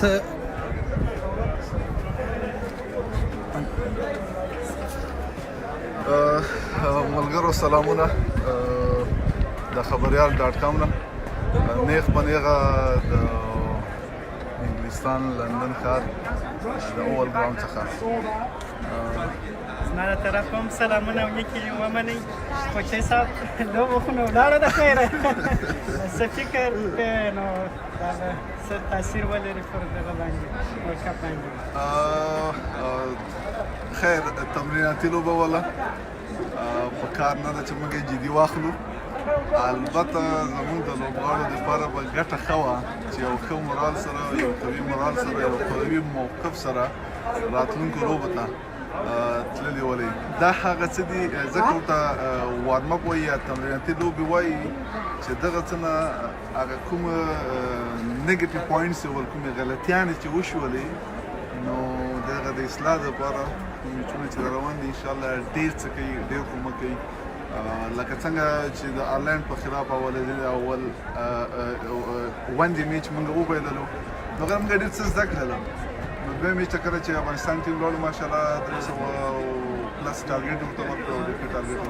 ته ملګرو سلامونه د خبریال ډاټ کام نه نیغ په نیغه د انګلستان لندن ښار د اول ګراوند څخه زما له طرفه هم سلامونه او نیکې ومنئ کوچۍ صاحب لوبه خو نو ولاړه ده خیره څه فکر نو دا به څه تاثیر ولري پر دغه باندې ورلډ کپ باندې خیر تمریناتي لوبه وله په کار نه ده چې موږ یې جدي واخلو البته زموږ د لوبغاړو دپاره به ګټه ښه وه چې یو ښه مورال سره یو قوي مورال سره یو قوي موقف سره راتلونکو لوبو ته تللي ولئ دا هغه څه دي ځکه ورته وارم اپ وایي یا تمریناتي لوبې وایي چې دغه څه نه هغه کومه نیګیټیو پوینټس ول کومې غلطیانې چې وشولې نو دغه د اصلاح دپاره میچونه چې روان دي انشاءالله ډېر څه کوي ډېر کومک کوي لکه څنګه چې د آیرلینډ په خلاف اول ونډې میچ موږ وبایللو نو هغه موږ ډېر څه زده کړل نو دویم میچ ته کله چې افغانستان ټیم لاړو ماشاءالله 300 پلس ټارګېټ ورته ورکړ او ډېر ښه ټارګېټ و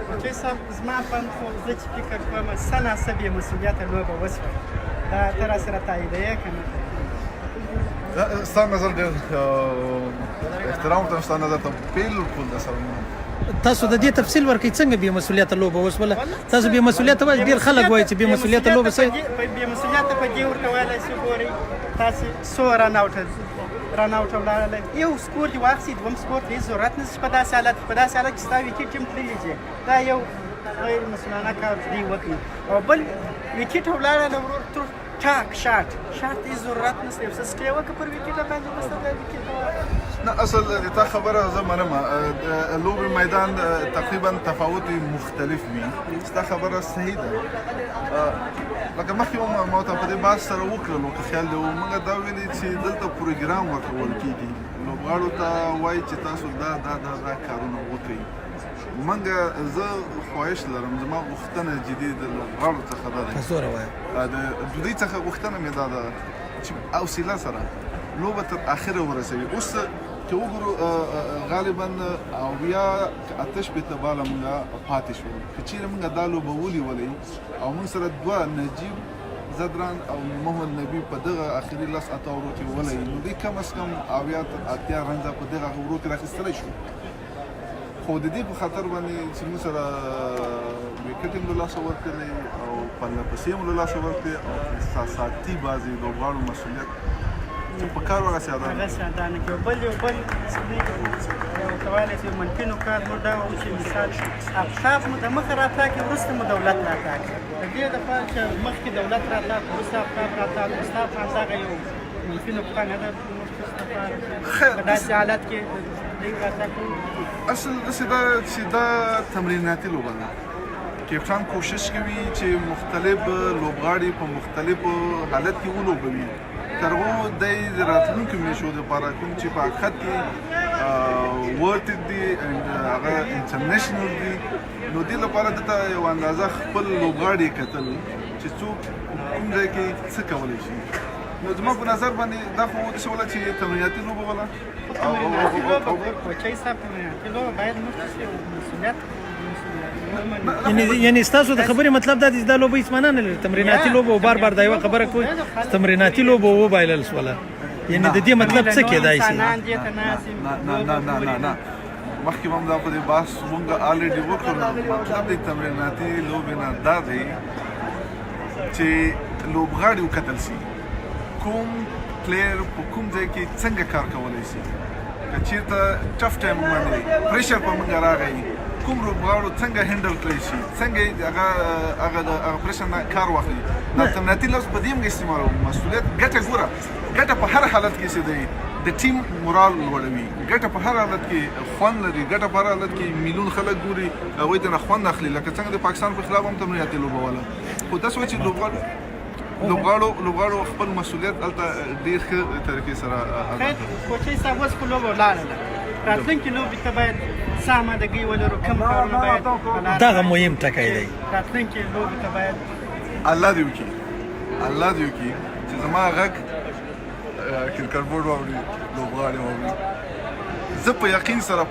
کوچۍ صاحب زما په اند خو زه چې فکر کوم څه ناڅه بې مسؤلیته لوبه وشوه دا ته راسره تاییدوې که نه ستا نظر ډېر احترام ته ستا نظر ته بالکل د سره تاسو د دې تفصیل ورکړئ څنګه بې مسؤلیته لوبه وشوله تاسو بې مسؤلیته وایي ډېر خلک وایي چې بې مسؤلیته لوبه څه بې مسؤلیته په دې ورته ویلی چې ګورئ تاسې څو رن اوټه ولاړلی یو سکور دې واخیستئ دوم سکور ته هېڅ ضرورت نشته په داسې حالت کې چې ستا ویکټ هم تللی چې دا یو غیر مسؤلانه کار دوی وکړي او بل ویکټ ولاړلی ورور تر ټاک شاټ ته هېڅ ضرورت نشته یو څه سکرې وکړه پر ویکټه باندې وروسته دا ویکټ نه اصل د تا خبره زه منم لوبې میدان تقریبا تفاوت مختلف وي ستا خبره صحیح ده لکه مخکې هم ما ته په دې بحث سره وکړل که خیال دی موږ دا ویلي چې دلته پروګرام ورکول کېږي لوبغاړو ته وایي چې تاسو دا کارونه وکړئ منګه زه خواهش لرم زما غوښتنه جدي د لوبغاړو څخه دا ده د دوی څخه غوښتنه مې دا ده چې حوصله سره لوبه تر اخره ورسوي اوس چې وګورو غالبا اویا اتش په تباله موږ پاتې شو که چیرې موږ دا لوبه ولولئ او موږ سره دوه نجیب زدران او محمد نبی په دغه اخري لس اتاورو کې ولئ نو دوی کم از کم اویا اتیا رنزه په دغه ورو کې راخیستلی شو خو د دې په خاطر باندې چې موږ سره ویکټ هم له لاسه ورکړی او پرله پسې هم له لاسه ورکړی او احساساتي بعضې لوبغاړو مسؤلیت په کار ورسې هغه سادانه کې بل یو کولی چې منفي نکات مو دا و چې مثال افتاف مو د مخه راتاکې وروسته مو دولت راتاکې د دې دپاره چې مخکې دولت راتاک وروسته افتاف راتاک ستا په همدغه یو منفي نقطه نه ده په داسې حالت کې دوی راتاک اصل داسې ده چې دا تمریناتي لوبه ده کپټان کوشش کوي چې مختلف لوبغاړي په مختلفو حالت کې ولوبوي تر هغو دی د راتلونکو میچو دپاره کوم چې په حقیقت کې ورلډ دي هغه انټرنیشنل دي نو دې لپاره دته یو اندازه خپل لوبغاړي کتل چې څوک کوم ځای کې څه کولی شي نو زما په نظر باندې دا خو داسې وله چې تمریناتي لوبه وله کوچۍ صاحب تمریناتي لوبه باید مخکې شي مسؤلیت یعنی ستاسو د خبرې مطلب دا دی چې دا لوبه هېڅ معنا نه لري تمریناتي لوبه بار بار دا یوه خبره کوي تمریناتي لوبه وبایلل شوله یعنی د دې مطلب څه کېدای شي نه مخکې هم دا په دې بحث مونږ الریډي وکړو مطلب د تمریناتي لوبې نه دا دی چې لوبغاړي وکتل شي کوم پلیر په کوم ځای کې څنګه کار کولی شي که چېرته ټف ټایم باندې پریشر په موږ راغی کوم لوبغاړو څنګه هینډل کړی شي څنګه هغه د پریشر نه کار واخلي دا تمریناتي لفظ په دې هم استعمالوو مسؤلیت ګټه ګوره ګټه په هر حالت کې څه دی د ټیم مورال لوړوي ګټه په هر حالت کې خوند لري ګټه په هر حالت کې میلیون خلک ګوري هغوی ته نه خوند اخلي لکه څنګه د پاکستان په خلاف هم تمریناتي لوبه وله خو داسې وایي چې لوبغاړو خپل مسؤلیت هلته ډېر ښه طریقې سره خیر کوچۍ صاحب اوس خو لوبه ولاړه ده راتلونکي لوبې ته باید څه آمادګي ولرو کوم کارونه باید دغه مهم ټکی دی راتلونکي لوبې ته باید الله دې وکړي چې زما غږ کرکټ بورډ واوري لوبغاړي واوري زه په یقین سره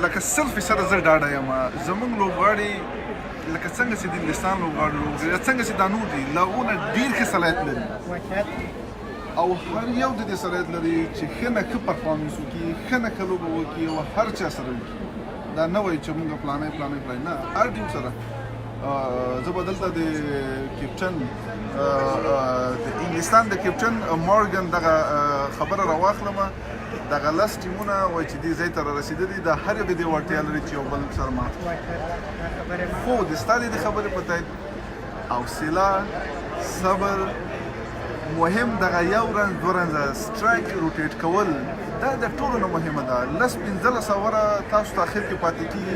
لکه 100% زه ډاډه یم زموږ لوبغاړي لکه څنګه چې د انګلستان لوبغاړي څنګه چې دا نور دي له هغونه ډېر ښه صلاحیت لري او هر یو د دې صلاحیت لري چې ښه نه ښه پرفارمنس وکړي ښه نه ښه لوبه وکړي او هر چا سره وکړي دا نه وایي چې موږ پلانې نه هر ټیم سره زه به دلته د کیپټن د انګلستان د کیپټن مورګن دغه خبره راواخلم دغه لس ټیمونه وایي چې دې ځای ته رارسېدلي د هر یو د دې وړتیا لري چې یو بل سره مات خو د ستا د دې خبرې په تایید حوصله صبر مهم دغه یو رنز دوه رنزه سټرایک روټیټ کول دا د ټولو نه مهمه ده 15 اوره تاسو ته اخر کې پاتې کېږي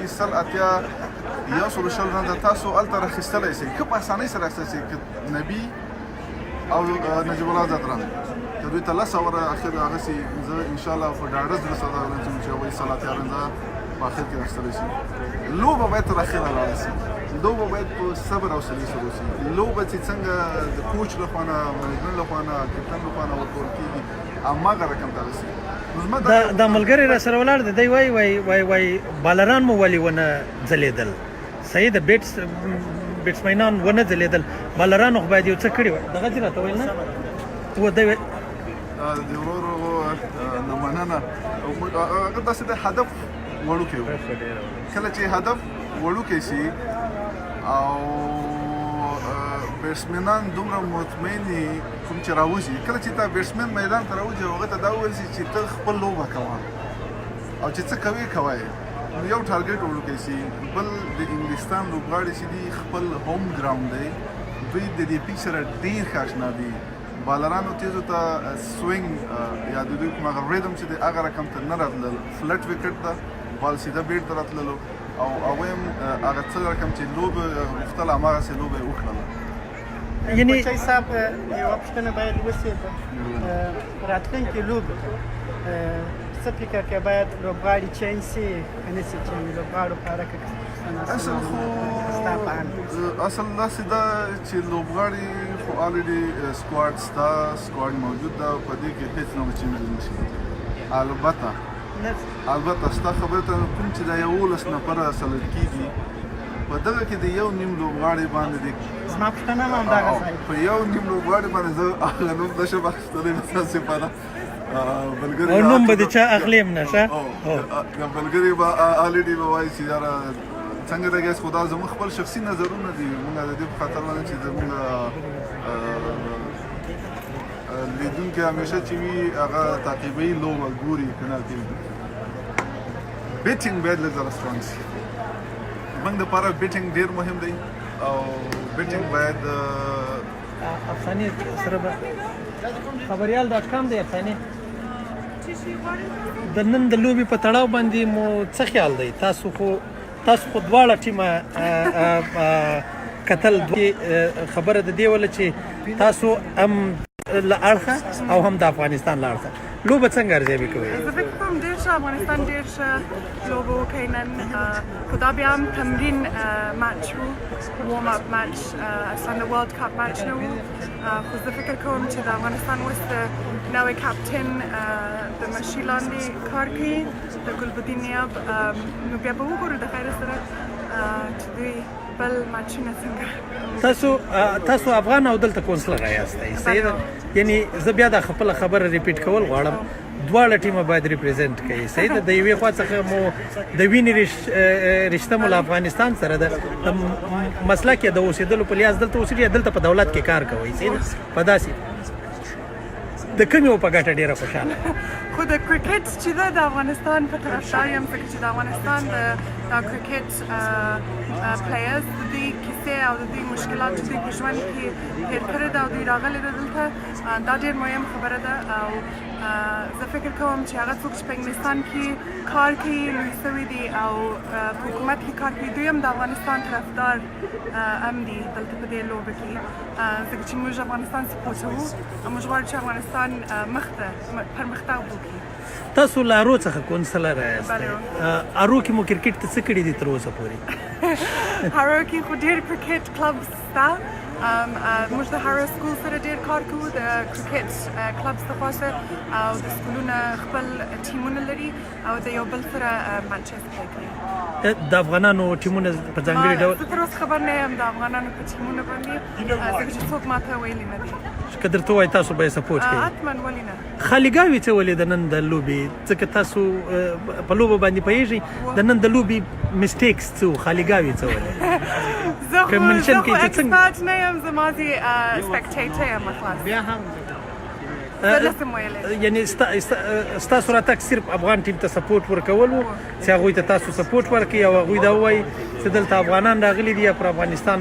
100 رنزه تاسو هلته راخیستلی شئ ښه په اسانۍ سره اخیستی شئ نبي او نجیب الله زدران که دوی ته 10 اوره اخر هغسې زه انشاءالله په ډاډه زړه سره راځم چې هغوی 30 رنزه په اخر کې راخیستلی شي لوبه باید تر اخره لاړه شي لوبه باید په صبر او حوصلې سره وشي لوبه چې څنګه د کوچ لخوا نه منیجمنټ لخوا نه کپټن لخوا نه ورکول کېږي هماغه رقم ته رسي دا ملګری را سره ولاړ دی دی وایي بالران مو ولې ونه ځلېدل صحیح د بیټسمینان ونه ځلېدل بالرانو خو باید یو څه کړي وای دغه چې راته ویل نه و دی د ورورو نه مننه هغه داسې د هدف وړوکی و کله چې هدف وړوکی شي او بیټسمینان دومره مطمئن دي کوم چې راوځي کله چې تا بیټسمین میدان ته راوځي هغه ته دا وویل شي چې ته خپل لوبه کوه او چې څه کوې کوه یو ټارګټ وړوکی شي بل د انګلستان لوبغاړي چې دي خپل هوم ګراوند دی دوی د دې پیچ سره ډېر ښه اشنا دي بالرانو تیزو ته سوینګ یا د دوی کوم هغه ریدم چې دی هغه رقم ته نه راتلل فلټ وکټ ده بال سیده بیټ ته راتللو او هغوی هم هغه څه رقم چې لوبه غوښتله هماغسې لوبه یې وکړله یعنې بچی صاحب یوه پوښتنه باید وشي راتلونکې لوبې څه فکر کوې باید لوبغاړي چینج شي که نه شي چینج لوبغاړو په اړه اصل خو اصل داسې ده چې لوبغاړي خو الریډي سکواډ ستا سکواډ موجود ده په دې کې هېڅ نه چینجز نه شي البته ستا خبرې ته کوم چې دا 11 نفره سلط کېږي په دغه کې د یو نیم لوبغاړي باندې زما پوښتنه هم همدغه صحیح په یو نیم لوبغاړي باندې زه هغه نوم نشم اخیستلی متاسفانه او نوم به د چا اخلي هم نه ښه ملګري به الریډي به وایي چې یاره څنګه د ګیس خو دا زموږ خپل شخصي نظرونه دي موږ د دې په خاطر باندې چې زموږ لیدونکي همیشه چې وي هغه تعقیبوي لوبه ګوري که نه بیټینګ باید لږ زره سترانګ شي موږ دپاره بیټینګ ډېر مهم دی او بیټینګ باید افسانې سره به خبریال ډاټ کام دی افسانې د نن د لوبې په تړاو باندې مو څه خیال دی تاسو خو دواړه ټیمه کتل خبره د دې وله چې تاسو هم له اړخه او هم د افغانستان له اړخه لوبه څنګه ارزیابي کوئ؟ زه فکر کوم ډېر ښه افغانستان ډېر ښه لوبه وکړي نن خو دا بیا هم تمرین ماچ و وارم اپ ماچ اصلا د ورلد کپ ماچ نه و خو زه فکر کوم چې د افغانستان اوس د نوی کاپټن د مشي لاندې کار کوي د ګلبدین نیاب نو بیا به وګورو د خیر سره چې دوی بل ماچونه څنګه تاسو افغان او دلته کونسلر یاستئ صحیح ده یعنی زه بیا دا خپله خبره ریپیټ کول غواړم دواړه ټیمه باید ریپرزینټ کوي صحیح ده د یوې خوا څخه مو د وینې رشته مو له افغانستان سره ده د مسلک یې د اوسېدلو په لحاظ دلته اوسېږي دلته په دولت کې کار کوئ صحیح ده په داسې د کومې و په ګټه ډېره خوشحاله خو د کرکټ چې ده د افغانستان په طرفدار یم ځکه چې د افغانستان د کرکټ پلیرز د دوی کیسې او د دوی مشکلات چې دوی په ژوند کې هېر کړي ده او دوی راغلي ده دلته دا ډېر مهم خبره ده او زه فکر کوم چې هغه څوک چې په انګلستان کې کار کوي لوی سوي دي او په حکومت کې کار کوي دوی هم د افغانستان طرفدار هم دي دلته په دې لوبه کې ځکه چې موږ افغانستان سپورټوو او موږ غواړو چې افغانستان مخته پرمختګ وکړي تاسو له ارو څخه کونسلر یاست ارو کې مو کرکټ ته څه کړي دي تر اوسه پورې ارو کې خو ډېر کرکټ کلبس شته موږ د هر سکول سره ډېر کار کوو د کرکټ کلبس د خوا سره او د سکولونه خپل ټیمونه لري او د یو بل سره مانچیس پلی کوي. د افغانانو ټیمونه په ځانګړي ډول زه تر اوسه خبر نه یم د افغانانو په ټیمونه باندې ځکه چې څوک ماته ویلي نه دي. که درته وایي تاسو به یې سپورټ کوئ. حتما ولې نه. خالیګاوې څه ولې د نن د لوبې ځکه تاسو په لوبه باندې پوهېږئ د نن د لوبې مسټیکس څه وو خالیګاوې څه ولې زه خو mention کې چې څنګه اکسپرټ نه یم زه مازې سپیکټیټر یم خلاص زه نسم ویلی یعنی ستاسو راتګ صرف افغان ټیم ته سپورټ ورکول و چې هغوی ته تاسو سپورټ ورکړئ او هغوی دا ووایي چې دلته افغانان راغلي دي یا پر افغانستان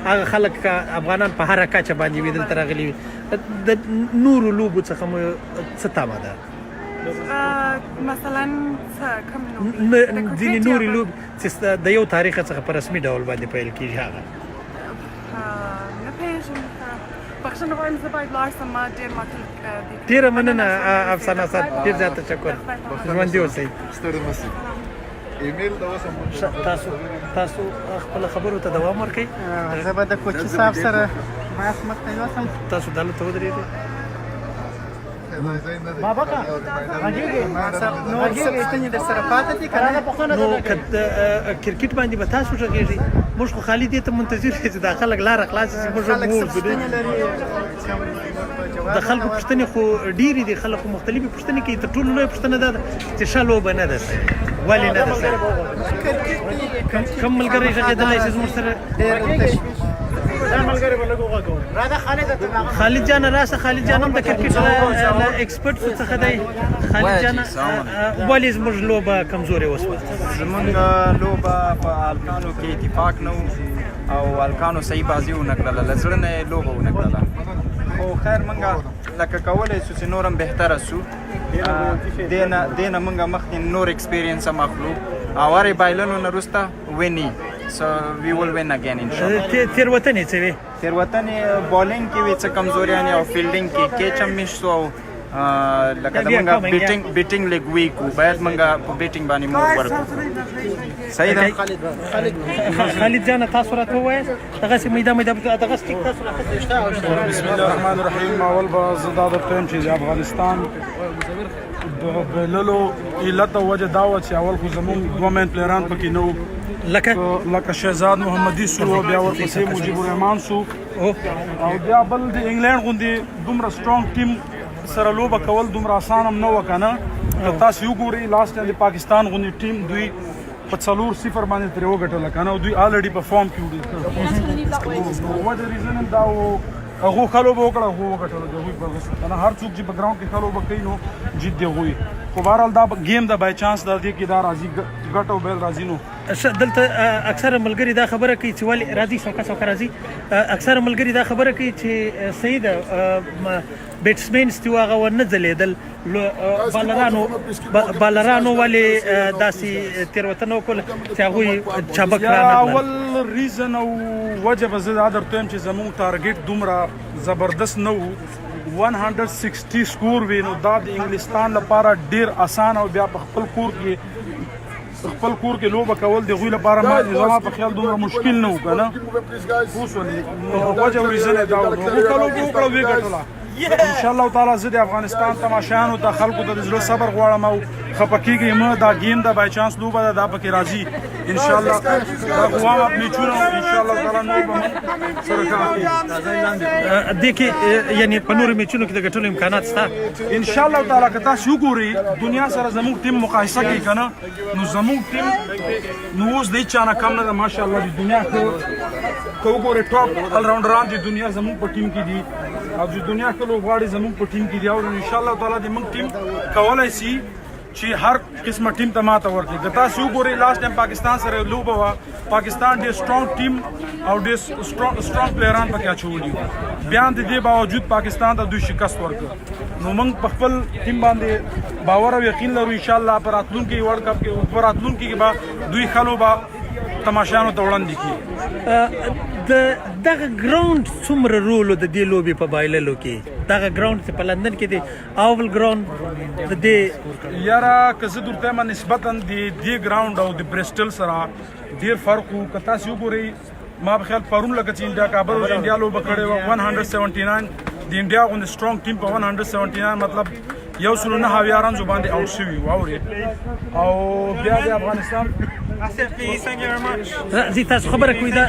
هغه خلک افغانان په هره کچه باندې وي دلته راغلي وي د نورو لوبو څخه مو څه تمه ده مثلا کوم ځینې نورې لوبې چې د یو تاریخ څخه په رسمي ډول باندې پیل کېږي هغه نه پوهېږم بخښنه غواړم زه باید لاړ شم ما ډېر ماتل دي. ډېره مننه افسانه صاحب ډېر زیات تشکر ژوندي اوسئ. ستړي مه شئ. ایمیل دا اوس هم تاسو خپل خبرو ته دوام ورکړئ. زه به د کوچي صاحب سره بحث مخته یوسم. تاسو دلته ودرېږئ. بابا کا نور څه در سره پاتې دي کنه نو کرکټ باندې به تاسو غږیږئ موږ خو خالي دې ته منتظر یو چې دا خلک لاره خلاصه شي موږ د خلکو پوښتنې خو ډېرې دي خلک مختلفې پوښتنې کوي تر ټولو لویه پوښتنه دا ده چې ښه لوبه نه ده ولې نه ده کوم ملګری غږېدلی چې زموږ سره خالد جان راشه خالد جان هم د کرکټ ایکسپرټ څخه دی. خالد جان ولې زموږ لوبه کمزورې وسوه؟ زموږ لوبه په هلکانو کې اتفاق نه و او هلکانو صحیح بازي ونه کړله له زړه نه یې لوبه ونه کړله خو خیر موږ لکه کولی شو چې نور هم بهتره سو دې نه موږ مخکې نور ایکسپیرینس هم اخلو او هرې بایلنو نه وروسته ویني So we will win again inshallah. تیروتنې څه وې؟ تیروتنې بالینګ کې وې څه کمزوریانې او فیلډینګ کې کیچ هم میس شو او لکه د موږ بیټینګ لیګ ویک و باید موږ په بیټینګ باندې مور ورکړو. صحیح ده خالد جان تاسو راته ووایاست دغسې میده دغه سټیک تاسو بسم الله الرحمن الرحیم اول به زه دا درته چې افغانستان د بللو علت او وجه دا وه چې اول خو زمونږ دوه مین پلیران پکې نه وو لکه شهزاد محمدي سو او بیا ورپسې مجیب الرحمان سو او بیا بل د انګلینډ غوندې دومره سټرانګ ټیم سره لوبه کول دومره اسان هم نه وه که نه که تاسو وګورئ لاست ټایم د پاکستان غوندې ټیم دوی په 4-0 باندې ترې وګټله که نه او دوی الریډي په فارم کې وو وجه ریزن هم دا و هغو ښه لوبه وکړه هغو وګټله د هغوی په که نه هر څوک چې په ګراونډ کې ښه لوبه کوي نو جیت دی هغوی خو بهرحال دا گیم د بای چانس دا دی کې دا راځي ګټ او بیل راځي نو دلته اکثره ملګري دا خبره کوي چې ولې راځي څوکه راځي اکثره ملګري دا خبره کوي چې صحیح ده بیټسمینز چې هغه ورنه ځلېدل بالرانو ولې داسې تېروتنه وکړله چې هغوی چابک اول ریزن او وجه به زه دا درته وایم چې زموږ ټارګېټ دومره زبردست نه و 160 سکور وي نو دا د انګلستان لپاره ډیر اسان او بیا په خپل کور کې لوبه کول د هغوی لپاره زما په خیال دومره مشکل نه و که نه پوه شولې نو وجه او ریزن یې دا و نو هغو ښه لوبه وکړه ویې ګټله انشاءالله تعالی زه د افغانستان تماشایانو ته خلکو ته د زړه صبر غواړم او خفه کېږئ مه دا گیم د بای چانس لوبه ده دا پکې راځي انشاءالله دا غوام میچونه انشاءالله تعالی نور به سره کار کوي دې کې یعنی په نورو میچونو کې د ګټلو امکانات شته انشاءالله تعالی که تاسو وګورئ دنیا سره زموږ ټیم مقایسه کوي که نه نو زموږ ټیم نو اوس د هېچ چا نه کم نه ده ماشاءالله د دنیا که وګورئ ټاپ الراونډران د دنیا زموږ په ټیم کې دي او د دنیا ښه لوبغاړي زموږ په ټیم کې دي او انشاءالله تعالی د موږ ټیم کولی شي چې هر قسمه ټیم ته ماته ورکړي که تاسو وګورئ لاست ټایم پاکستان سره لوبه وه پاکستان ډېر سټرانګ ټیم او ډېر سټرانګ پلیران پکې اچولي بیا د دې باوجود پاکستان ته دوی شکست ورکړ نو موږ په خپل ټیم باندې باور او یقین لرو انشاءالله په راتلونکي ورلډ کپ کې په راتلونکي کې به دوی ښه لوبه تماشایانو ته وړاندې کړي دغه ګراوند څومره رول د دې لوبې په بایللو کې دغه ګراوند چې په لندن کې دی اول ګراوند د دې یاره که زه درته وایم نسبتا د دې ګراوند او د برسټل سره ډېر فرق و که تاسو وګورئ ما په خیال پرون لکه چې انډیا کابل او انډیا لوبه کړې وه 179 د انډیا غوندې سترونګ ټیم په 179 مطلب 109 رنزو باندې آوټ شوي وو اورې او بیا د افغانستان زی تاسو خبره کوي دا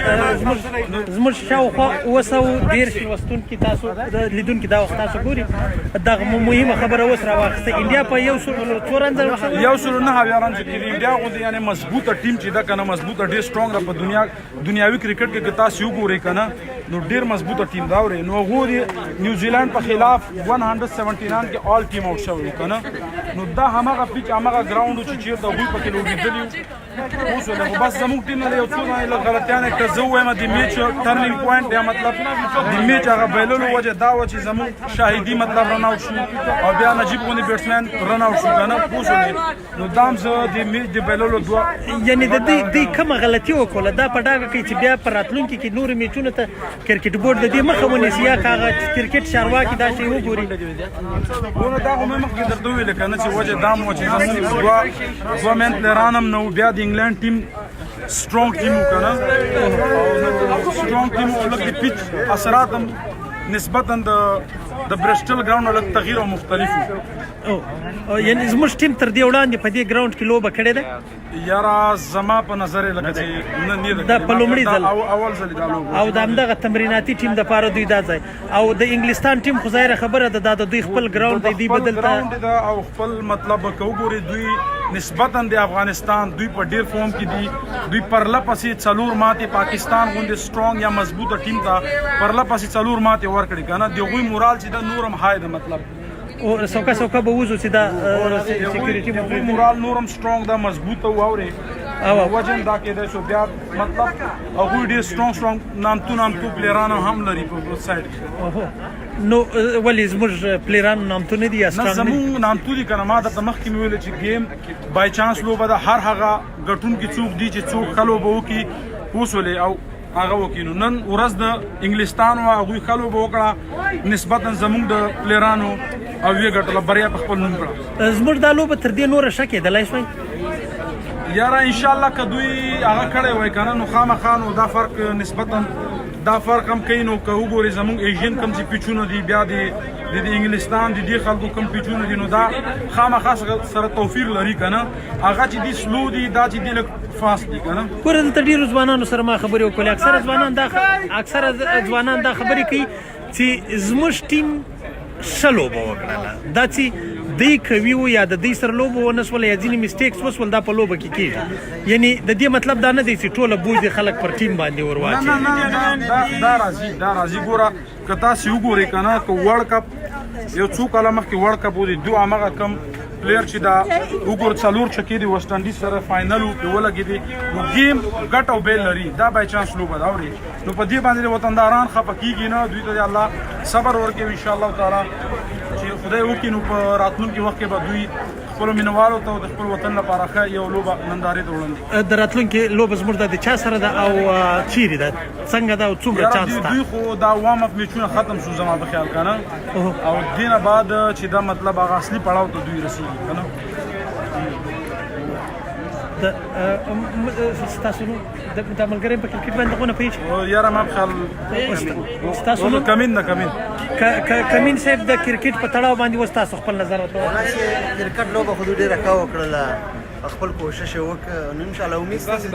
زموږ شاوخوا 210 لوستونکي تاسو لیدونکي دا وخت تاسو ګوري دغه مهمه خبره اوس راواخیسته انډیا په 109 رنز رنز کې انډیا غوندې یعنې مضبوطه ټیم چې ده که نه مضبوطه ډېر سترونګ ده په دنیاوي کرکټ کې که تاسو وګورئ که نه نو ډېر مضبوطه ټیم ده اورې نو هغو د نیوزیلینډ په خلاف 179 کې آل ټیم آوټ شوی که نه نو دا هماغه پیچ هماغه ګراونډ و چې چېرته هغوی پکې لوبېدلي وو اوس ولې خو بس زموږ ټیم نه یو څو غلطیانې که زه ووایم د میچ ټرنینګ پوینټ یا مطلب د میچ هغه بایللو وجه دا وه چې زموږ شاهدي مطلب رن آوټ شو او بیا نجیب غوندې بیټسمین رن آوټ شو که نه اوس ولې نو دا هم زه د میچ د بایللو دوه یعنې د دوی کومه غلطي وکړله دا په ډاګه کوي چې بیا په راتلونکي کې نورو میچونو ته کرکټ بورډ د دې مخه ونیسي یا که هغه کرکټ چارواکي دا شی وګوري نو دا خو مې مخکې درته وویلې که نه چې وجه دا هم وه چې زموږ دوه مین پلیران هم نه وو بیا د انګلینډ ټیم سترونګ ټیم وو که نه سترونګ ټیم وو لږ د پیچ اثرات هم نسبتا د برسټل ګراونډ لږ تغییر او مختلف وو یعنې زموږ ټیم تر دې وړاندې په دې ګراونډ کې لوبه کړې ده یاره زما په نظر یې لکه چې نه دا په لومړي ځل اول ځل دا لوبه او د همدغه تمریناتي ټیم دپاره دوی دا ځای او د انګلستان ټیم خو ظاهره خبره ده دا د دوی خپل ګراونډ دی دوی بدل ته او خپل مطلب که وګورئ دوی نسبتا د افغانستان دوی په ډیر فورم کې دي دوی پرله پسې 4 ماتې پاکستان غوندې سترونګ یا مضبوطه ټیم ته پرله پسې 4 ماتې ورکړي که نه د هغوی مورال چې دا نور هم های ده مطلب او سوکا به وځو چې دا سکیورټي مورال نور هم سترونګ ده مضبوطه و اورې وجه دا کېدای شو بیا مطلب هغوی ډېر سترونګ نامتو پلیران هم لري په سایډ کې نو ولې زموږ پلیران نامتو نه دي یا نه زموږ نامتو دي که نه ما درته مخکې مې ویلې چې گیم بای چانس لوبه ده هر هغه ګټونکي څوک دي چې څوک ښه لوبه وکړي اوس ولې او هغه وکړي نو نن ورځ د انګلستان وه هغوی ښه لوبه وکړه نسبتا زموږ د پلیرانو او ویې ګټله بریا په خپل نوم کړه زموږ دا لوبه تر دې نوره ښه کېدلی شوی یاره انشاءالله که دوی هغه کړی وای که نه نو خامخا نو دا فرق نسبتا دا فرق هم کوي نو که وګورئ زموږ ایشین کم چې پیچونه دي بیا د انګلستان د دې خلکو کم پیچونه دي نو دا خامخا سره توفیر لري که نه هغه چې دي سلو دي دا چې دي لږ فاست دي که نه ګوره دلته ډېرو ځوانانو سره ما خبرې وکړلې اکثره ځوانان دا خبرې کوي چې زموږ ټیم ښه لوبه وکړله دا چې دی کوي و یا د دوی سره لوبه ونه شوله یا ځینې مسټیکس وشول دا په لوبه کې کېږي یعنې د دې مطلب دا نه دی چې ټوله بوج د خلک پر ټیم باندې ور واچوي دا راځي ګوره که تاسې وګورئ که نه که ورلډ کپ یو څو کاله مخکې ورلډ کپ و د دوی هماغه کم پلیر چې دا وګور 4 چکې دي ویسټ انډیز سره فاینل کې ولګېدې نو گیم ګټ او بیل لري دا بای چانس لوبه ده اورې نو په دې باندې وطنداران خفه کېږي نه دوی ته د الله صبر ورکوي انشاءالله تعالی چې خدای وکړي نو په راتلونکي وخت کې به دوی خپلو مینوالو ته د خپل وطن لپاره ښه یو لوبه نندارې ته وړاندې د راتلونکي لوبه زموږ د چا سره ده او چیرې ده څنګه ده او څومره چانس ده دوی خو دا وارم اپ میچونه ختم شو زما په خیال که نه او دې نه بعد چې دا مطلب هغه اصلي پړاو ته دوی رسېږي که نه ستاسو نو د ملګري په کرکټ باندې دغونه پوهېږي یاره ما په خیال ستاسو نو کمین کمین صاحب د کرکټ په تړاو باندې اوس تاسو خپل نظر ورکړئ کرکټ لوبه خو دوی ډېره ښه وکړله خپل کوشش یې وکړ نو انشاءالله امید شته چې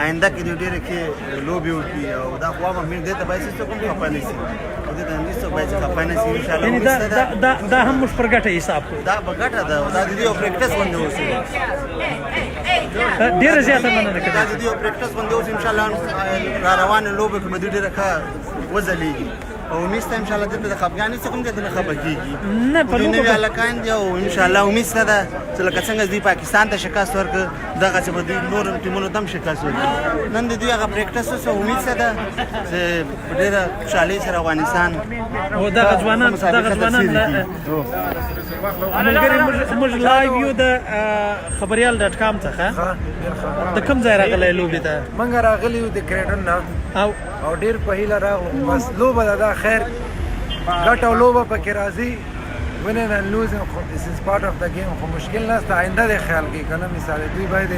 آینده کې دوی ډېرې ښې لوبې وکړي او دا خو هم دې ته باید څوک هم خفه نه شي او دې ته هېڅوک باید خفه نه شي انشاءالله امید شته دا هم موږ پر ګټه حساب کوو دا به ګټه ده دا د دې یو پریکټس غوندې اوسي ډېره زیاته مننه دا د دې یو پریکټس غوندې اوسي انشاءالله را روانې لوبې کې به دوی ډېره ښه وځلېږي او امید شته انشاءالله دلته د خفګان هېڅوک هم دلته نه خفه کېږي دوی نوي هلکان دي او انشاءالله امید شته ده چې لکه څنګه دوی پاکستان ته شکست ورکړه دغسې به دوی نور ټیمونو ته هم شکست ورکړي نن د دوی هغه پریکټس اوس او امید شته ده چې په ډېره خوشحالۍ سره افغانستان او دغه ځوانان ملګري موږ لایو یو د خبریال ډاټ کام څخه د کوم ځای راغلی لوبې ته موږ راغلي یو د کرېټن نه او ډېر په هیله راغلو بس لوبه ده دا خیر ګټه او لوبه پکې راځي winning and losing this is part of the game خو مشکل نشته آینده د خیال کې که نه مثال دوی باید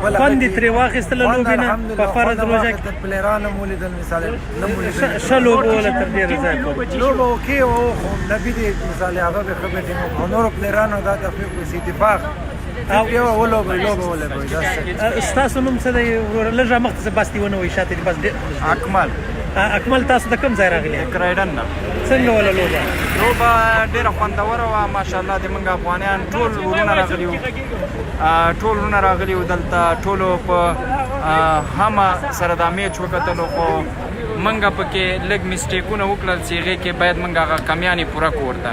خوند یې ترې واخیستله لوبې نه په فرض روژه کې پلیران هم ولیدل مثال نه ولیدل ښه لوبه وله تر ډېره ځایه پورې لوبه اوکې وه خو نبي دې مثال هغه به ښه بیټینګ وکړو نورو پلیرانو دا تفریق وسي اتفاق یو ولوبه ستاسو نوم څه دی وروره لږه مخته څه بس دې ونه وایي شاته دې بس اکمل تاسو د کوم ځای راغلي کرایډن نه څنګه وله لوبه ډېره خوندوره وه ماشاءالله د موږ افغانیان ټول ورونه راغلي وو دلته ټولو په همه سره دا میچ وکتلو خو موږ پکې لږ مسټیکونه وکړل چې هغې کې باید موږ هغه کمیانې پوره کړو ورته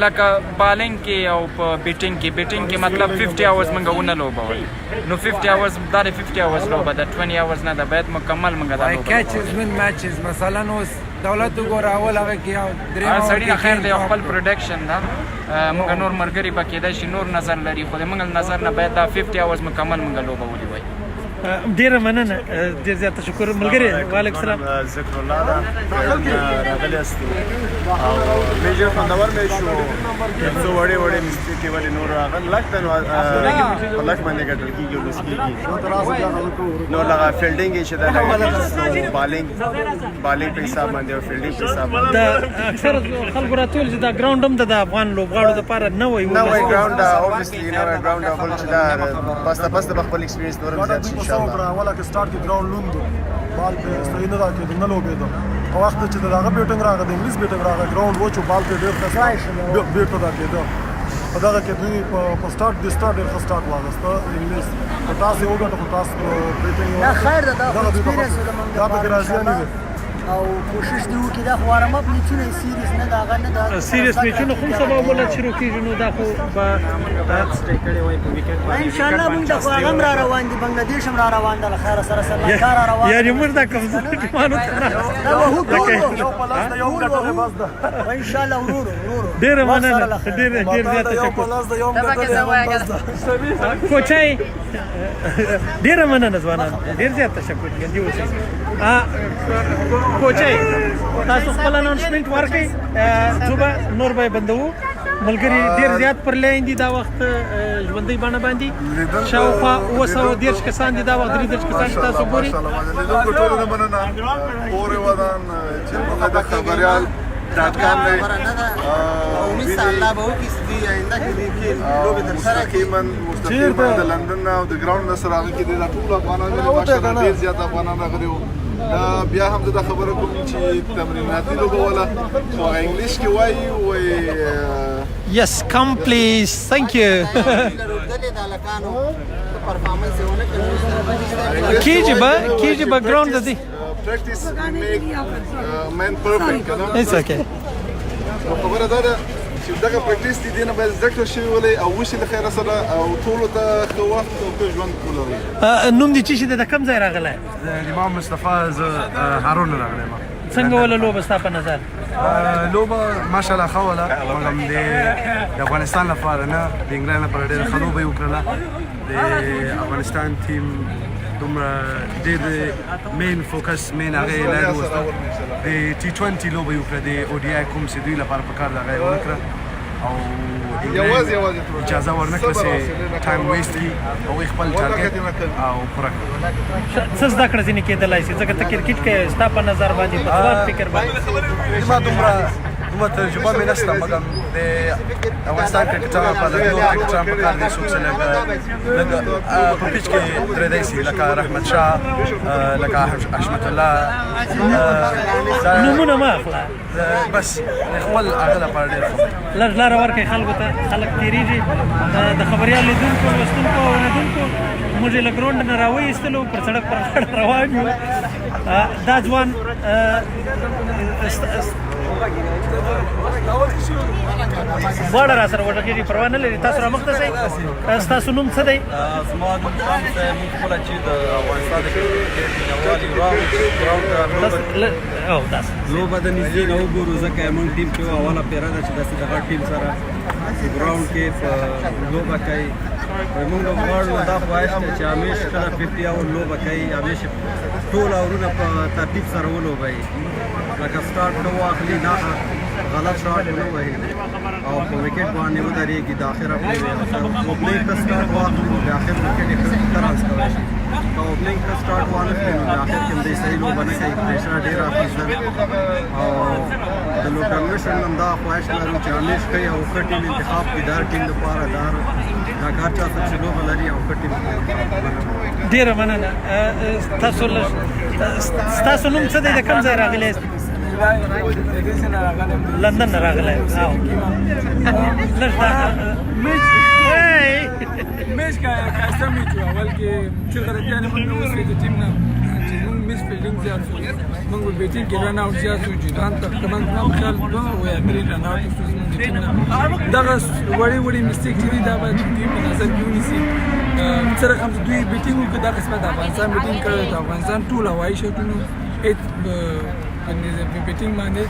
لکه بالینګ کې او په بیټینګ کې مطلب 50 اورز موږ ونه لوبول نو 50 اورز دا 50 اورز لوبه ده 20 اورز نه ده باید مکمل موږ دا لوبه کیچز من میچز مثلا اوس دولت وګوره اول هغه کې سړی خیر دی خپل پروډکشن ده موږ نور مرګري پکې دی شي نور نظر لري خو د موږ نظر نه باید دا 50 اورز مکمل موږ لوبه ولي وای ډیره مننه ډیر زیات تشکر ملګری وعلیکم السلام ذکر الله دا راغلی است او میجر خوندور مې شو څو وړې مسټیکې ولې نور راغل لکه نو لکه باندې ګټل کیږي او لسکیږي نو لغه فیلډینګ یې شته بالینګ په حساب باندې او فیلډینګ په حساب باندې دا اکثر خلکو راټول چې دا ګراوند هم د افغان لوبغاړو لپاره نه وي ګراوند اوبویسلی نه ګراوند اول چې دا پس د خپل ایکسپیرینس نور زیات شي اوله کې سٹارټ کې ګراوند لوند بال په صحیح نه راکېدو نه لوبېدو او وخت چې دغه بیټنګ راغی د انګلیس بیټنګ راغی ګراوند وچو بال په ډېر ښه بیټ راکېدو په دغه کې دوی په سٹارټ ډېر ښه سٹارټ واغسته انګلیس په تاسو وګټه په تاسو بیټنګ دا خیر ده دا ایکسپیرینس دا به راځي نه او کوشش دی وکړي دا وارم اپ میچونه سیریز نه دا غنه دا سیریز میچونه کوم سبب ولا شروع کیږي نو دا خو به ان شاء الله موږ د هغه را روان دي بنگلاديش هم را روان ده خیر سره کار روان یعنی موږ دا کمزوري ټیمانو ته دا هو یو پلاس د یو ګټه بس ده ان شاء الله ورور ډیر مننه ډیر زیات تشکر کوچای ډیر مننه ځوانان ډیر زیات تشکر ګندې اوسئ کوچای تاسو خپل اناونسمنت ورکړئ زوبه نور به بندو ملګری ډیر زیات پر لاین دي دا وخت ژوندۍ بڼه باندې شاوخوا 210 کسان دي دا وخت 30 کسان تاسو ګورئ لیدونکو ټولو نه مننه پورې ودان چې د خبريال ډاټ کام دی او مثال به وکړي چې آینده کې دې لوبې تر سره مستقیما د لندن او د ګراوند سره هغه کې د ټول افغانان ماشاءالله ډیر زیات افغانان راغلي وو بیا هم دا خبره کوم چې تمریناتي لوبه ولا خو انګلیش کې وایي yes come please thank you کیجی با ګراوند دی practice make man perfect it's okay خبره دا ده چې دغه پریکټیس دي دینه باید زده کړل شوی ولې او وشي له خیره سره او ټولو ته ښه وخت او ښه ژوند ولري نوم دې چې د کوم ځای راغلی امام مصطفی هارون راغلی څنګه ولا لوبه ستا په نظر لوبه ماشاءالله ښه وله مګر د افغانستان لپاره نه د انګلند لپاره ډېره ښه لوبه یې وکړله د افغانستان ټیم دومره ډېر مین فوکس مین هغه یې لري د T20 لوبه یې وکړه د ODI کوم چې دوی لپاره پکار ده هغه یې ونه کړه او اجازه ورنکړه چې ټایم ویسټ کړي او خپل ټارګټ او پوره کړي څه زده کړه ځینې کېدلی شي ځکه ته کرکټ کې ستا په نظر باندې په ځوان فکر باندې ما دومره تجربه مې نشته مګر د افغانستان کرکټران په دغه کرکټران په کار دي څوک چې لکه په پیچ کې درېدی شي لکه رحمت شاه لکه حشمت الله نومونه مه اخله بس خپل هغه لپاره ډېر لږ لاره ورکړئ خلکو ته خلک تېرېږي د خبریال لیدونکو لوستونکو او اورېدونکو موږ یې له ګراونډ نه راوایستلو پر سړک پر غاړه روان یو دا ځوان واړه را سره وټکېږي پروا نه لري تاسو رامخته شئ ستاسو نوم څه دی زما نوم خان صاحب موږ خپله چې د افغانستان د کرکټ لوبه د نږدې نه وګورو ځکه موږ ټیم کې اوله پیره ده چې داسې دغه ټیم سره ګراوند کې لوبه کوي موږ غواړو دا خواهش دی چې همیشه کله 50 اور لوبه کوي همیشه ټول اورونه په ترتیب سره ولوبوي لکه سټارټ نه واخلي نه غلط شاټ ونه وهي او په وکټ باندې ودرېږي د اخره اوپننګ کا سٹارټ واخلي نو د اخر وکټ یې ترانس کوي که اوپننګ کا سٹارټ واخلي نو د اخر کې د صحیح لوبه نه کوي پریشر ډېر اخیستل او د لوکل مشن هم دا خواهش لرو چې همیش کوي او ښه ټیم انتخاب کړي د هر ټیم لپاره دا کار چا څه چې لوبه لري او ښه ټیم ډېره مننه ستاسو نوم څه دی د کوم ځای راغلی یاست لندن نه راغلی میچ کا ایسا میچ ہوا بلکہ چې غلطیانې موږ نه وسوې د ټیم نه چې موږ مس فیلډینګ زیات شو موږ بیټینګ کې رن آوټ زیات شو جیدان تقریبا زما په خیال دوه یا درې رن آوټ شو زموږ د ټیم نه دغه وړې مسټیک چې دي دا باید ټیم په نظر کې ونیسي څه رقم چې دوی بیټینګ وکړي دا قسمه د افغانستان بیټینګ کړی د افغانستان ټول هوایي شټونه بیټینګ باندې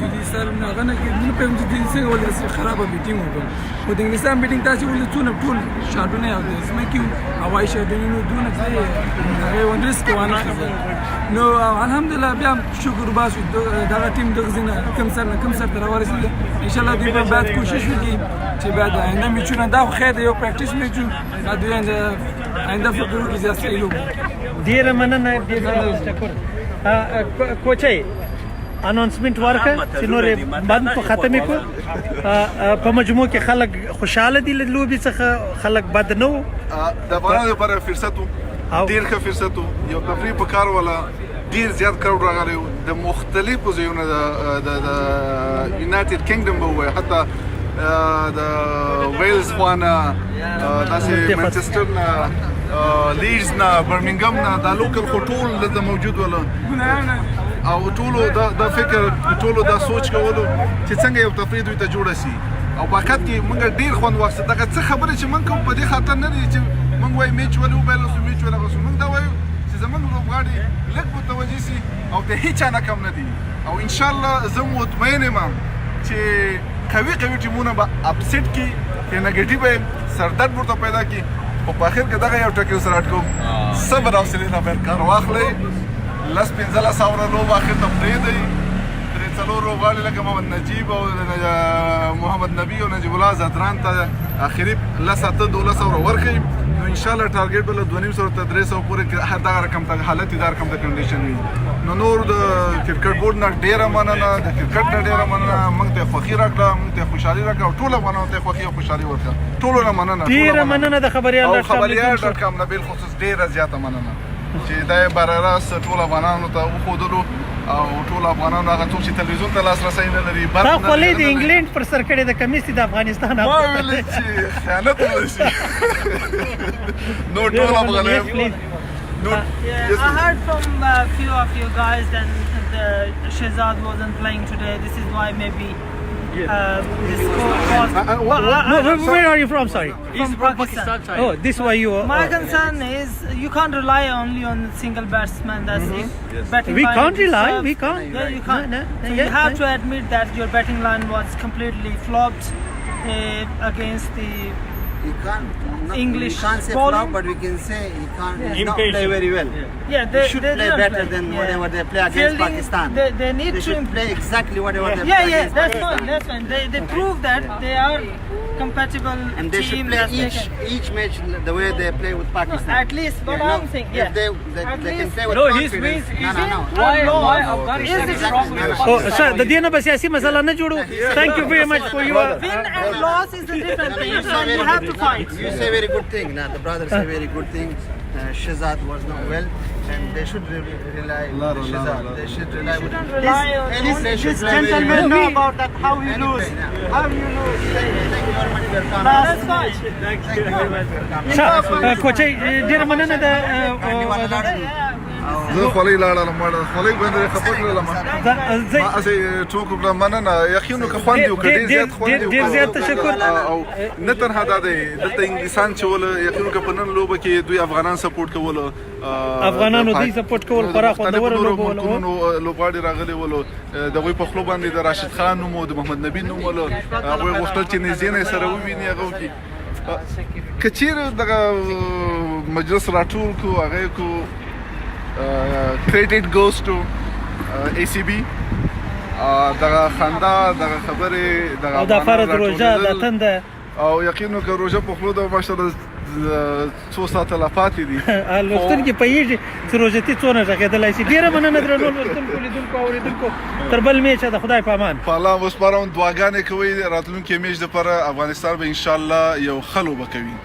د دې سره هغه نه کې نه پېم چې دې څنګه ولې خرابه بیټینګ وکړو خو د انګلیستان بیټینګ تاسو ولې څونه ټول شاټونه او د اسمه کې هوایي شاټونه نو دونه څه هغه ونډرس کې وانه نو الحمدلله بیا شکر باسو دغه ټیم دغه ځینه کوم سر تر ورسېد ان شاء الله دوی به بعد کوشش وکړي چې بعد آینده میچونه دا خیر دی یو پریکټیس میچ دوی آینده فکر وکړي چې صحیح لوب ډېره مننه ډېر کوچي اناونسمنت ورکړه چې نور بند په ختمې کو په مجموع کې خلک خوشاله دي له لوبې څخه خلک بد نه وو د افغانانو لپاره فرصت و ډېر ښه فرصت و یو تفریح په کار ولا ډېر زیات کراوډ راغلی و د مختلفو ځایونو د یونایټډ کینګډم به ووایي حتی د ویلز خوا نه داسې منچسټر نه لیډز نه برمنګم نه دا لوکل خو ټول دلته موجود ول او ټولو دا فکر ټولو دا سوچ کولو چې څنګه یو تفریح دوی ته جوړه شي او په حقیقت کې موږ ډېر خوند واخیست دغه څه خبرې چې موږ کوم په دې خاطر نه دي چې موږ وایو میچ ولې وبایلوسو میچ ولې غوسو موږ دا وایو چې زموږ لوبغاړي لږ متوجه سي او د هیچا نه کم نه دي او انشاءالله زه مطمئن یم چې قوي ټیمونه به اپسیټ کړي چې نګیټیو به سردرد ورته پیدا کړي او په اخر کې دغه یو ټکی سره اټ کوم صبر او حوصلې نه باید کار واخلئ 15,000 لوبه اخر ته پرېږدئ درې څلور لوبغاړي لکه محمد نجیب او محمد نبي او نجیب الله زدران ته اخري 12,000 ورکړئ نو انشاءالله ټارګېټ به له 250 تر 300 پورې هر دغه رقم ته حالت دا رقم ته کنډیشن وي نو نور د کرکټ بورډ نه ډېره مننه د کرکټ نه ډېره مننه موږ ته خوښي راکړه موږ ته خوشحالي راکړه او ټول افغانانو ته خوښي او خوشحالي ورکړه ټولو نه مننه ډېره مننه د خبريال.com نه بالخصوص ډېره زیاته مننه چې دا بر راست ټول افغانانو ته وښودلو او ټول افغانانو هغه څوک چې تلویزیون ته لاسرسی نه لري دا خولۍ د انګلینډ پر سر کړې د کمیس د افغانستان ما ویلې چې خیانت ونشي نو ټول افغانان I heard from a few of you guys that Shehzad wasn't playing today. This is why maybe this score was... where are you from? Sorry. From Pakistan. Oh, this is why you... My concern is you can't rely only on single batsman. That's it. We can't rely. We can't. Yeah, you can't. So you have to admit that your batting line was completely flopped against the English can't say bowling. flop, but we can say he not play very well. Yeah, they should play better than whatever they play against Pakistan. They need they should play exactly whatever they play against Pakistan. That's fine. They prove that they are compatible and they should play each match the way they play with Pakistan. At least what I'm saying. If they can play with confidence. No. Why Afghanistan? Oh, sir, the dina ba siyasi masala na jodo. Thank you very much for your win and loss is a different thing. You have to fight. You say very good thing. Now the brothers say very good thing. Shehzad was not well, and they should rely on Shehzad. They should rely on this gentleman know about that how he lose. How you lose. Thank you very much for coming. That's fine. Thank you very much for coming. Coach, ډېر مننه ده زه خولۍ لاړم خولۍ باندې خبر کړم ما اسې ټوک کړم مننه یقینا که خوند یو کړي زیات خوند یو ډېر زیات تشکر او نه تنها دا دی دلته انګلیسان چې ول یقینا که په نن لوبه کې دوی افغانان سپورټ کول افغانانو دوی سپورټ کول خورا خوندور لوبه لوبغاړي راغلي ول دغه په خپل باندې د راشد خان نوم او د محمد نبی نوم ول هغه غوښتل چې نزینې سره وویني هغه کې کچیر دغه مجلس راټول کو هغه کو credit goes to ACB دغه خندا دغه خبرې دغه او د فرض روژه د تنده او یقین وکړه روژه په خلو د ماشاءالله څو ساعته لا پاتې دي لوستونکي پوهېږي چې روژتي څونه غږېدلی شي. ډېره مننه درنو لوستونکو لیدونکو او اورېدونکو تر بل میچه د خدای په امان. په الله وسپارم دعاګانې کوئ راتلونکي میچ دپاره افغانستان به انشاءالله یو ښه لوبه کوي.